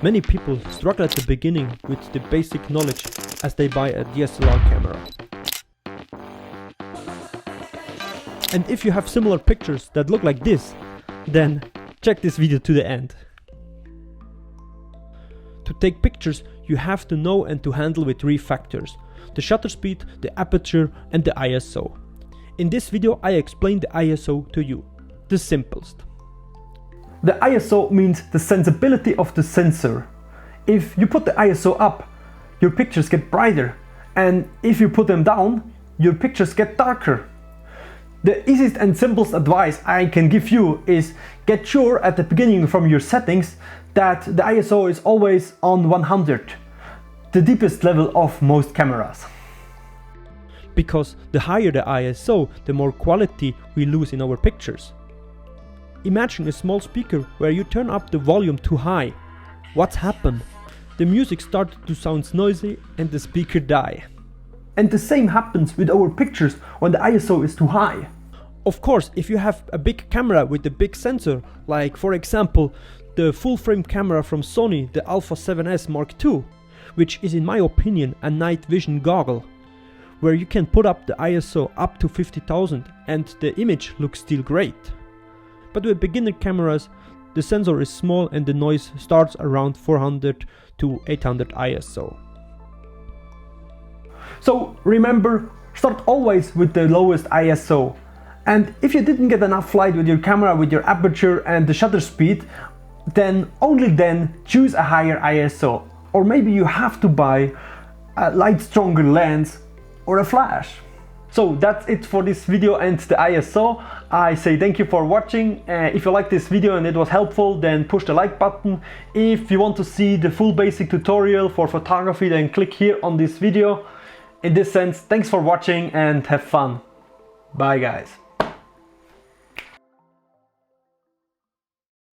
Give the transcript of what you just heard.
Many people struggle at the beginning with the basic knowledge as they buy a DSLR camera. And if you have similar pictures that look like this, then check this video to the end. To take pictures, you have to know and to handle with 3 factors: the shutter speed, the aperture and the ISO. In this video I explain the ISO to you, the simplest. The ISO means the sensibility of the sensor. If you put the ISO up, your pictures get brighter, and if you put them down, your pictures get darker. The easiest and simplest advice I can give you is get sure at the beginning from your settings that the ISO is always on 100, the deepest level of most cameras. Because the higher the ISO, the more quality we lose in our pictures. Imagine a small speaker where you turn up the volume too high. What's happened? The music started to sound noisy and the speaker died. And the same happens with our pictures when the ISO is too high. Of course, if you have a big camera with a big sensor, like for example the full frame camera from Sony, the Alpha 7S Mark II, which is in my opinion a night vision goggle, where you can put up the ISO up to 50,000 and the image looks still great. But with beginner cameras, the sensor is small and the noise starts around 400 to 800 ISO. So remember, start always with the lowest ISO. And if you didn't get enough light with your camera, with your aperture and the shutter speed, then only then choose a higher ISO. Or maybe you have to buy a light stronger lens or a flash. So that's it for this video and the ISO. I say thank you for watching. If you like this video and it was helpful, then push the like button. If you want to see the full basic tutorial for photography, then click here on this video. In this sense, thanks for watching and have fun. Bye guys.